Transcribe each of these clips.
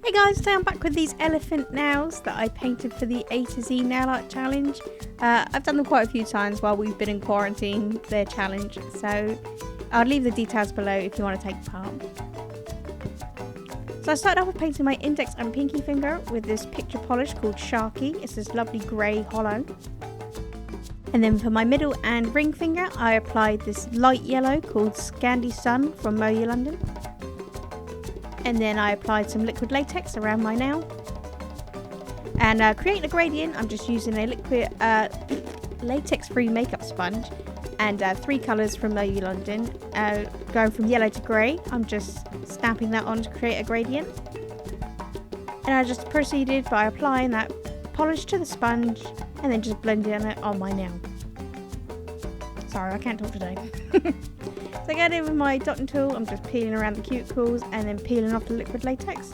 Hey guys, today I'm back with these elephant nails that I painted for the A to Z nail art challenge. I've done them quite a few times while we've been in quarantine, their challenge, so I'll leave the details below if you want to take part. So I started off with painting my index and pinky finger with this picture polish called Sharky. It's this lovely grey hollow. And then for my middle and ring finger, I applied this light yellow called Scandi Sun from Moyu London. And then I applied some liquid latex around my nail. And creating a gradient, I'm just using a liquid latex-free makeup sponge and 3 colours from Moyu London. Going from yellow to grey, I'm just stamping that on to create a gradient. And I just proceeded by applying that polish to the sponge and then just blending it on my nail. Sorry, I can't talk today. So going in with my dotting tool, I'm just peeling around the cuticles and then peeling off the liquid latex.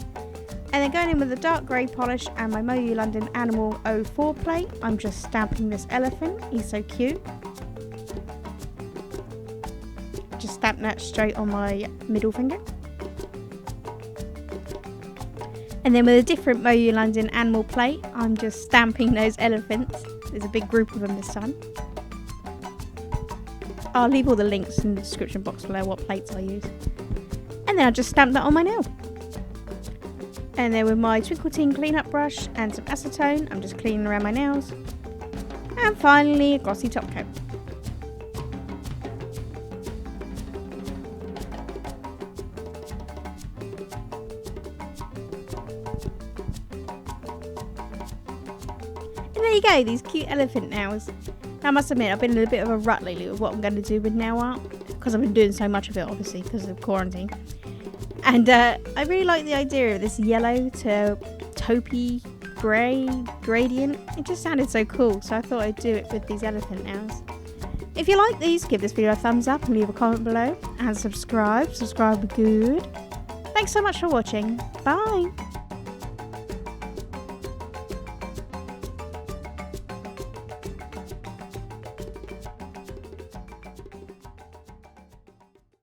And then going in with the dark grey polish and my Moyu London Animal 04 plate, I'm just stamping this elephant. He's so cute. Just stamp that straight on my middle finger. And then with a different Moyu London Animal plate, I'm just stamping those elephants. There's a big group of them this time. I'll leave all the links in the description box below what plates I use. And then I just stamp that on my nail. And then with my Twinkle Teen cleanup brush and some acetone, I'm just cleaning around my nails. And finally, a glossy top coat. And there you go, these cute elephant nails. I must admit, I've been in a bit of a rut lately with what I'm going to do with nail art, because I've been doing so much of it, obviously, because of quarantine. And I really like the idea of this yellow to taupey grey gradient. It just sounded so cool, so I thought I'd do it with these elephant nails. If you like these, give this video a thumbs up and leave a comment below. And subscribe. Subscribe good. Thanks so much for watching. Bye!